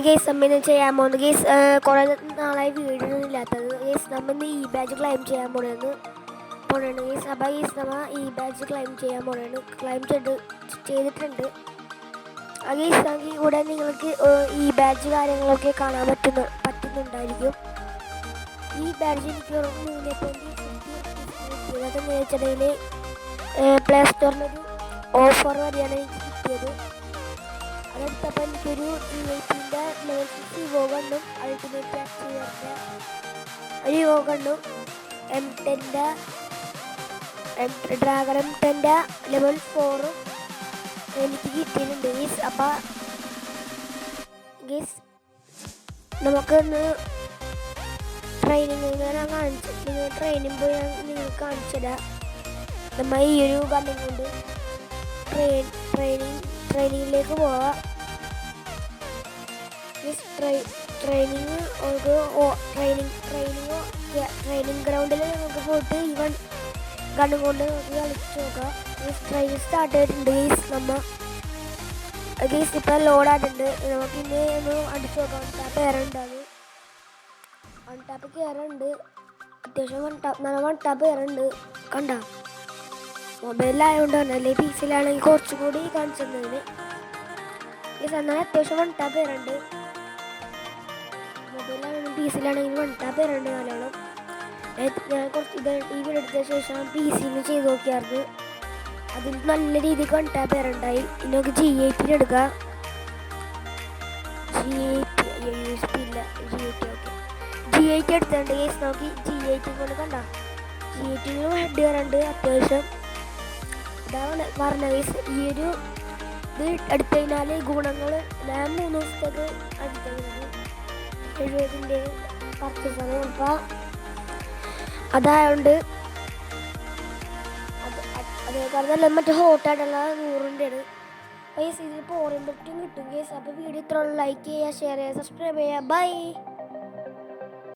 Guys നമ്മിന്ന് ചെയ്യാൻ പോകുന്നത് guys കുറേ നാളായി വീഡിയോ ഒന്നും ഇല്ലാത്തത് ഗേസ് നമ്മിന്ന് ഈ ബാച്ച് ക്ലൈം ചെയ്യാൻ പോണേന്ന് ഗേസ്. അപ്പോൾ ഗേസ് നമ്മൾ ഈ ബാച്ച് ക്ലൈം ചെയ്യാൻ പോണേന്ന് ക്ലൈം ചെയ്തിട്ടുണ്ട്. ഗേസ് നമുക്ക് ഇവിടെ നിങ്ങൾക്ക് ഈ ബാച്ച് കാര്യങ്ങളൊക്കെ കാണാൻ പറ്റുന്നുണ്ടായിരിക്കും. ഈ ബാച്ച് എനിക്ക് 3.50 അതെന്ന് വെച്ചിട്ടുണ്ടെങ്കിൽ പ്ലേ സ്റ്റോറിനൊരു ഓഫർ വരെയാണ് എനിക്ക് കിട്ടിയത്. അതെടുത്തപ്പോൾ എനിക്കൊരു GIPൻ്റെ ലെവൽ 6 ഇവോ ഗണ്ണും അൾട്ടിമേറ്റ് ആക്ടിവേറിൻ്റെ ഒരു ഇവോ ഗണ്ണും M10ൻ്റെ ഡ്രാഗൺ M10ൻ്റെ ലെവൽ 4ഉം എനിക്ക് കിട്ടിയിട്ടുണ്ട് ഗീസ്. അപ്പോൾ ഗീസ് നമുക്കൊന്ന് ട്രെയിനിങ് ഞാൻ ട്രെയിനിങ് പോയി നിങ്ങൾക്ക് കാണിച്ചുതരാം. നമ്മൾ ഈ ഒരു ഗണ്ണിങ് കൊണ്ട് ട്രെയിനിങ്ങിലേക്ക് പോവാം. ട്രെയിനിങ് ഗ്രൗണ്ടിൽ നമുക്ക് പോയിട്ട് ഈ ഗണ്ണും കൊണ്ട് നമുക്ക് കളിച്ച് നോക്കാം. ട്രെയിനിങ് സ്റ്റാർട്ട് ചെയ്തിട്ടുണ്ട് ഗീസ്. ഗീസ് ഇപ്പം ലോഡായിട്ടുണ്ട്. നമുക്ക് ഇനി ഒന്ന് അടിച്ച് നോക്കാം. ടാപ്പ് കയറുന്നുണ്ട്. അത് ടാപ്പ് കയറുന്നുണ്ട്. അത്യാവശ്യം വൺ ടാപ്പ് കയറുന്നുണ്ട്. കണ്ട മൊബൈലിലായതുകൊണ്ട് തന്നെ അല്ലെ PC-ലാണെങ്കിൽ കുറച്ചും കൂടി കാണിച്ചിരുന്നതിന് ഗീസ്. എന്നാൽ അത്യാവശ്യം വൺ ടാപ്പ് കയറുന്നുണ്ട്. മൊബൈലിലാണെങ്കിൽ PC-ലാണെങ്കിൽ വൺ ടാപ്പ് കയറുന്നുണ്ട് നല്ലോണം. ഞാൻ കുറച്ച് ഈ വീഡിയോ എടുത്ത ശേഷം PC-യിൽ ചെയ്ത് നോക്കിയായിരുന്നു. അതിൽ നല്ല രീതിക്ക് വൺ ടാപ്പ് കയറുണ്ടായി. ഇനി നമുക്ക് GIP എടുക്കാം. GIP എടുത്തിട്ടുണ്ട് ഗേസ്. നോക്കി GIP കൊണ്ട് കണ്ട GIP ഹെഡ് കയറുന്നുണ്ട് അത്യാവശ്യം. ഇതാണ് പറഞ്ഞ ഗേസ്. ഈ ഒരു ഇത് എടുത്തു കഴിഞ്ഞാൽ ഗുണങ്ങൾ ഞാൻ 3 ദിവസത്തേക്ക് എടുത്തത് 70ൻ്റെ പർച്ചേസാണ്. അപ്പോൾ അതായതുകൊണ്ട് അതേക്കാളും മറ്റേ ഹോട്ടായിട്ടുള്ള 100ൻ്റെയാണ്. അപ്പോൾ ഈ ഇതിൽ പോറിയും പറ്റും കിട്ടും ഗേസ്. അപ്പോൾ വീഡിയോ ഇത്ര ലൈക്ക് ചെയ്യുക, ഷെയർ ചെയ്യുക, സബ്സ്ക്രൈബ് ചെയ്യുക. ബൈ.